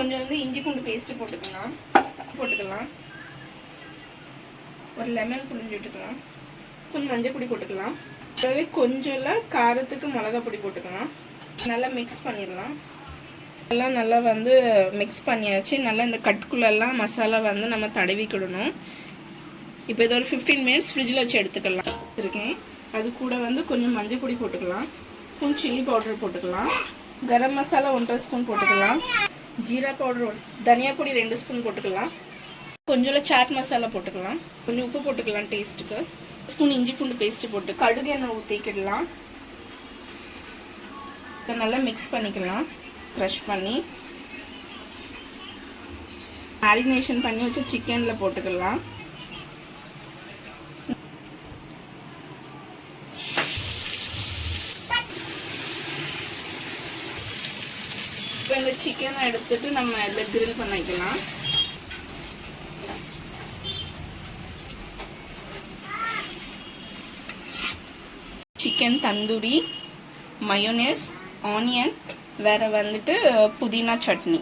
கொஞ்சம் வந்து இஞ்சி பூண்டு பேஸ்ட்டு போட்டுக்கலாம். ஒரு லெமன் புளிஞ்சு விட்டுக்கலாம். கொஞ்சம் மஞ்சள் பொடி போட்டுக்கலாம். அதுவே கொஞ்சம் காரத்துக்கு மிளகாய் பொடி போட்டுக்கலாம். நல்லா மிக்ஸ் பண்ணிடலாம். எல்லாம் நல்லா வந்து மிக்ஸ் பண்ணியாச்சு. நல்லா இந்த கட்டுக்குள்ளெல்லாம் மசாலா வந்து நம்ம தடவிக்கிடணும். இப்போ இது ஒரு 15 மினிட்ஸ் ஃப்ரிட்ஜில் வச்சு எடுத்துக்கலாம். இருக்கேன். அது கூட வந்து கொஞ்சம் மஞ்சள் பொடி போட்டுக்கலாம். கொஞ்சம் சில்லி பவுடர் போட்டுக்கலாம். கரம் மசாலா 1.5 ஸ்பூன் போட்டுக்கலாம். ஜீரா பவுடர், தனியா பொடி 2 ஸ்பூன் போட்டுக்கலாம். கொஞ்சம் சாட் மசாலா போட்டுக்கலாம். கொஞ்சம் உப்பு போட்டுக்கலாம் டேஸ்ட்டுக்கு. ஸ்பூன் இஞ்சி பூண்டு பேஸ்ட்டு போட்டு கடுகு எண்ணெய் ஊற்றிக்கிடலாம். இதை நல்லா மிக்ஸ் பண்ணிக்கலாம். க்ரஷ் பண்ணி மேரினேஷன் பண்ணி வச்சு சிக்கனில் போட்டுக்கலாம். இப்போ இந்த சிக்கனை எடுத்துட்டு நம்ம இதில் கிரில் பண்ணிக்கலாம். சிக்கன் தந்தூரி, மயோனேஸ், ஆனியன், வேறு வந்துட்டு புதினா சட்னி.